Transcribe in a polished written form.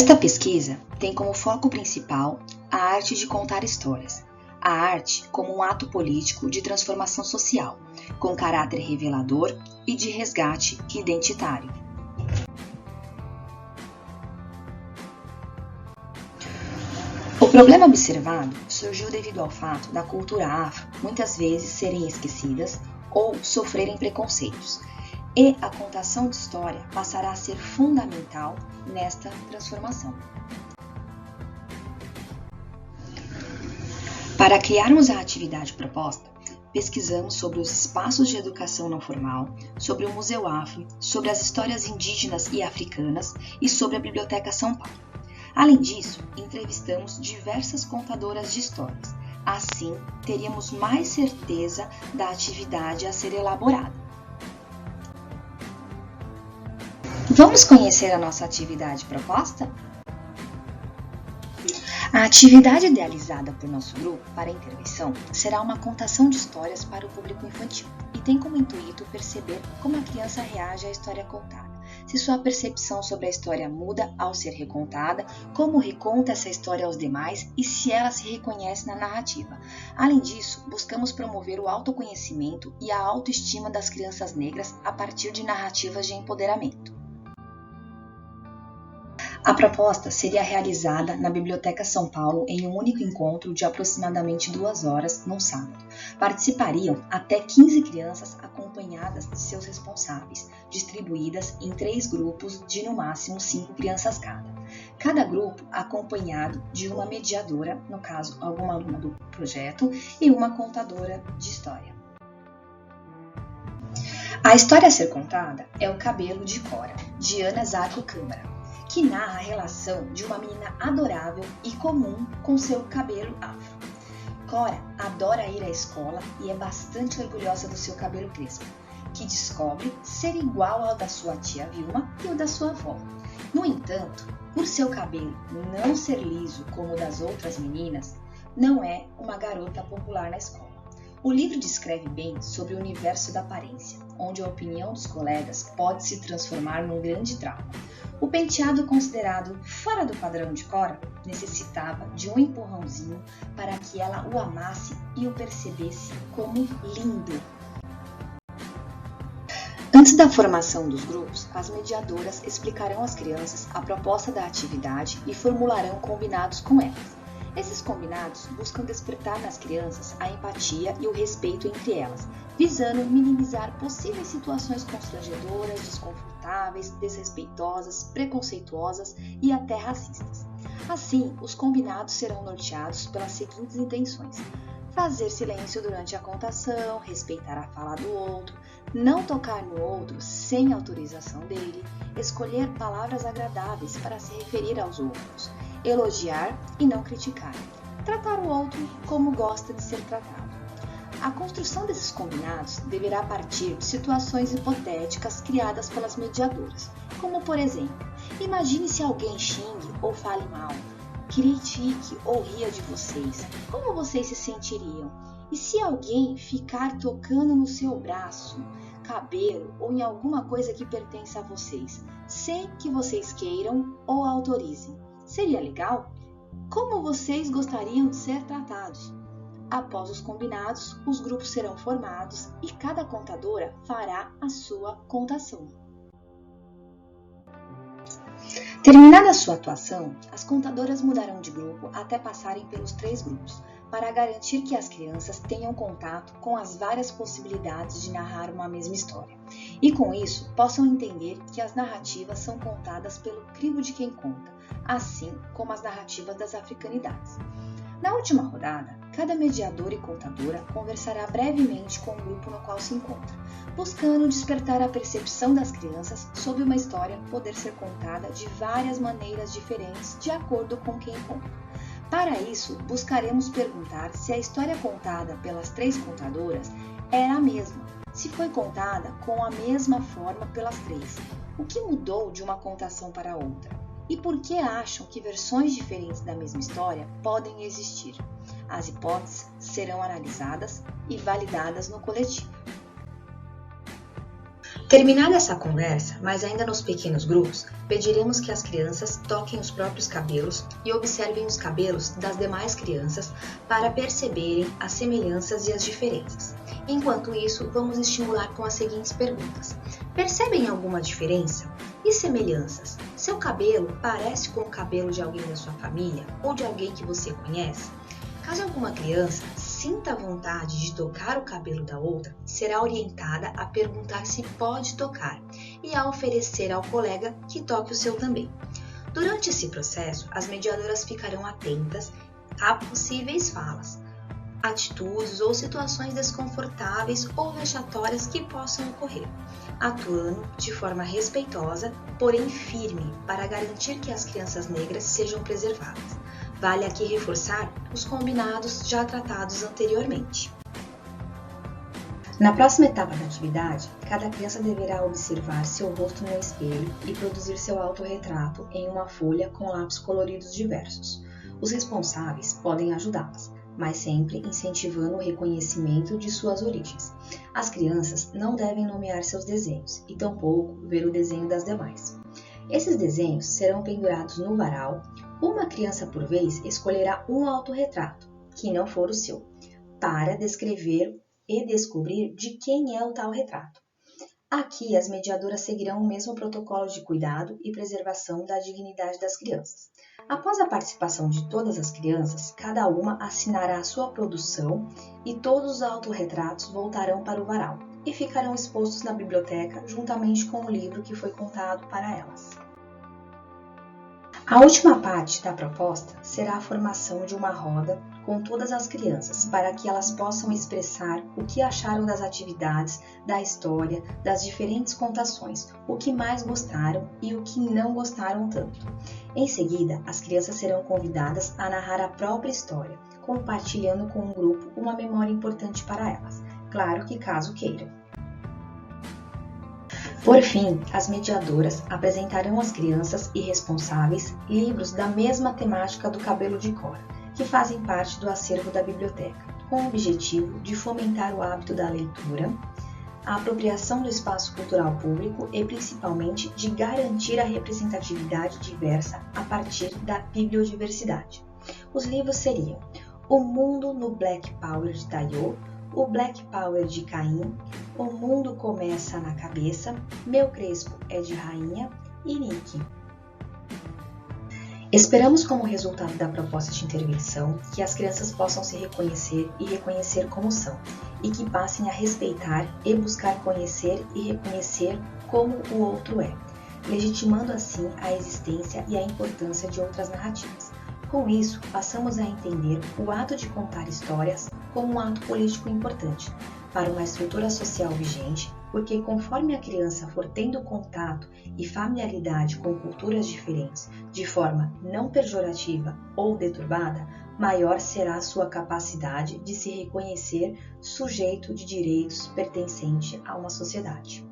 Esta pesquisa tem como foco principal a arte de contar histórias, a arte como um ato político de transformação social, com caráter revelador e de resgate identitário. O problema observado surgiu devido ao fato da cultura afro muitas vezes serem esquecidas ou sofrerem preconceitos, e a contação de história passará a ser fundamental nesta transformação. Para criarmos a atividade proposta, pesquisamos sobre os espaços de educação não formal, sobre o Museu Afro, sobre as histórias indígenas e africanas e sobre a Biblioteca São Paulo. Além disso, entrevistamos diversas contadoras de histórias. Assim, teríamos mais certeza da atividade a ser elaborada. Vamos conhecer a nossa atividade proposta? A atividade idealizada por nosso grupo para a intervenção será uma contação de histórias para o público infantil e tem como intuito perceber como a criança reage à história contada, se sua percepção sobre a história muda ao ser recontada, como reconta essa história aos demais e se ela se reconhece na narrativa. Além disso, buscamos promover o autoconhecimento e a autoestima das crianças negras a partir de narrativas de empoderamento. A proposta seria realizada na Biblioteca São Paulo em um único encontro de aproximadamente 2 horas, num sábado. Participariam até 15 crianças acompanhadas de seus responsáveis, distribuídas em 3 grupos de no máximo 5 crianças cada. Cada grupo acompanhado de uma mediadora, no caso alguma aluna do projeto, e uma contadora de história. A história a ser contada é O Cabelo de Cora, de Ana Zarco Câmara, que narra a relação de uma menina adorável e comum com seu cabelo afro. Cora adora ir à escola e é bastante orgulhosa do seu cabelo crespo, que descobre ser igual ao da sua tia Vilma e o da sua avó. No entanto, por seu cabelo não ser liso como o das outras meninas, não é uma garota popular na escola. O livro descreve bem sobre o universo da aparência, onde a opinião dos colegas pode se transformar num grande trauma. O penteado considerado fora do padrão de Cora necessitava de um empurrãozinho para que ela o amasse e o percebesse como lindo. Antes da formação dos grupos, as mediadoras explicarão às crianças a proposta da atividade e formularão combinados com elas. Esses combinados buscam despertar nas crianças a empatia e o respeito entre elas, visando minimizar possíveis situações constrangedoras, desconfortáveis, desrespeitosas, preconceituosas e até racistas. Assim, os combinados serão norteados pelas seguintes intenções: fazer silêncio durante a contação, respeitar a fala do outro, não tocar no outro sem autorização dele, escolher palavras agradáveis para se referir aos outros, elogiar e não criticar, tratar o outro como gosta de ser tratado. A construção desses combinados deverá partir de situações hipotéticas criadas pelas mediadoras, como por exemplo, imagine se alguém xingue ou fale mal, critique ou ria de vocês, como vocês se sentiriam? E se alguém ficar tocando no seu braço, cabelo ou em alguma coisa que pertence a vocês, sem que vocês queiram ou autorizem? Seria legal? Como vocês gostariam de ser tratados? Após os combinados, os grupos serão formados e cada contadora fará a sua contação. Terminada a sua atuação, as contadoras mudarão de grupo até passarem pelos 3 grupos, para garantir que as crianças tenham contato com as várias possibilidades de narrar uma mesma história, e com isso possam entender que as narrativas são contadas pelo crivo de quem conta, assim como as narrativas das africanidades. Na última rodada, cada mediador e contadora conversará brevemente com o grupo no qual se encontra, buscando despertar a percepção das crianças sobre uma história poder ser contada de várias maneiras diferentes de acordo com quem conta. Para isso, buscaremos perguntar se a história contada pelas 3 contadoras era a mesma, se foi contada com a mesma forma pelas 3, o que mudou de uma contação para outra, e por que acham que versões diferentes da mesma história podem existir. As hipóteses serão analisadas e validadas no coletivo. Terminada essa conversa, mas ainda nos pequenos grupos, pediremos que as crianças toquem os próprios cabelos e observem os cabelos das demais crianças para perceberem as semelhanças e as diferenças. Enquanto isso, vamos estimular com as seguintes perguntas. Percebem alguma diferença? E semelhanças? Seu cabelo parece com o cabelo de alguém da sua família ou de alguém que você conhece? Caso alguma criança sinta vontade de tocar o cabelo da outra, será orientada a perguntar se pode tocar e a oferecer ao colega que toque o seu também. Durante esse processo, as mediadoras ficarão atentas a possíveis falas, atitudes ou situações desconfortáveis ou vexatórias que possam ocorrer, atuando de forma respeitosa, porém firme, para garantir que as crianças negras sejam preservadas. Vale aqui reforçar os combinados já tratados anteriormente. Na próxima etapa da atividade, cada criança deverá observar seu rosto no espelho e produzir seu autorretrato em uma folha com lápis coloridos diversos. Os responsáveis podem ajudá-las, mas sempre incentivando o reconhecimento de suas origens. As crianças não devem nomear seus desenhos e tampouco ver o desenho das demais. Esses desenhos serão pendurados no varal. Uma criança por vez escolherá um autorretrato, que não for o seu, para descrever e descobrir de quem é o tal retrato. Aqui, as mediadoras seguirão o mesmo protocolo de cuidado e preservação da dignidade das crianças. Após a participação de todas as crianças, cada uma assinará a sua produção e todos os autorretratos voltarão para o varal e ficarão expostos na biblioteca juntamente com o livro que foi contado para elas. A última parte da proposta será a formação de uma roda com todas as crianças, para que elas possam expressar o que acharam das atividades, da história, das diferentes contações, o que mais gostaram e o que não gostaram tanto. Em seguida, as crianças serão convidadas a narrar a própria história, compartilhando com o grupo uma memória importante para elas, claro que caso queiram. Por fim, as mediadoras apresentarão às crianças e responsáveis livros da mesma temática do cabelo de cor, que fazem parte do acervo da biblioteca, com o objetivo de fomentar o hábito da leitura, a apropriação do espaço cultural público e principalmente de garantir a representatividade diversa a partir da bibliodiversidade. Os livros seriam O Mundo no Black Power de Tayo, O Black Power de Caim, O Mundo Começa na Cabeça, Meu Crespo é de Rainha e Nick. Esperamos, como resultado da proposta de intervenção, que as crianças possam se reconhecer e reconhecer como são, e que passem a respeitar e buscar conhecer e reconhecer como o outro é, legitimando assim a existência e a importância de outras narrativas. Com isso, passamos a entender o ato de contar histórias como um ato político importante para uma estrutura social vigente, porque conforme a criança for tendo contato e familiaridade com culturas diferentes de forma não pejorativa ou deturbada, maior será a sua capacidade de se reconhecer sujeito de direitos pertencente a uma sociedade.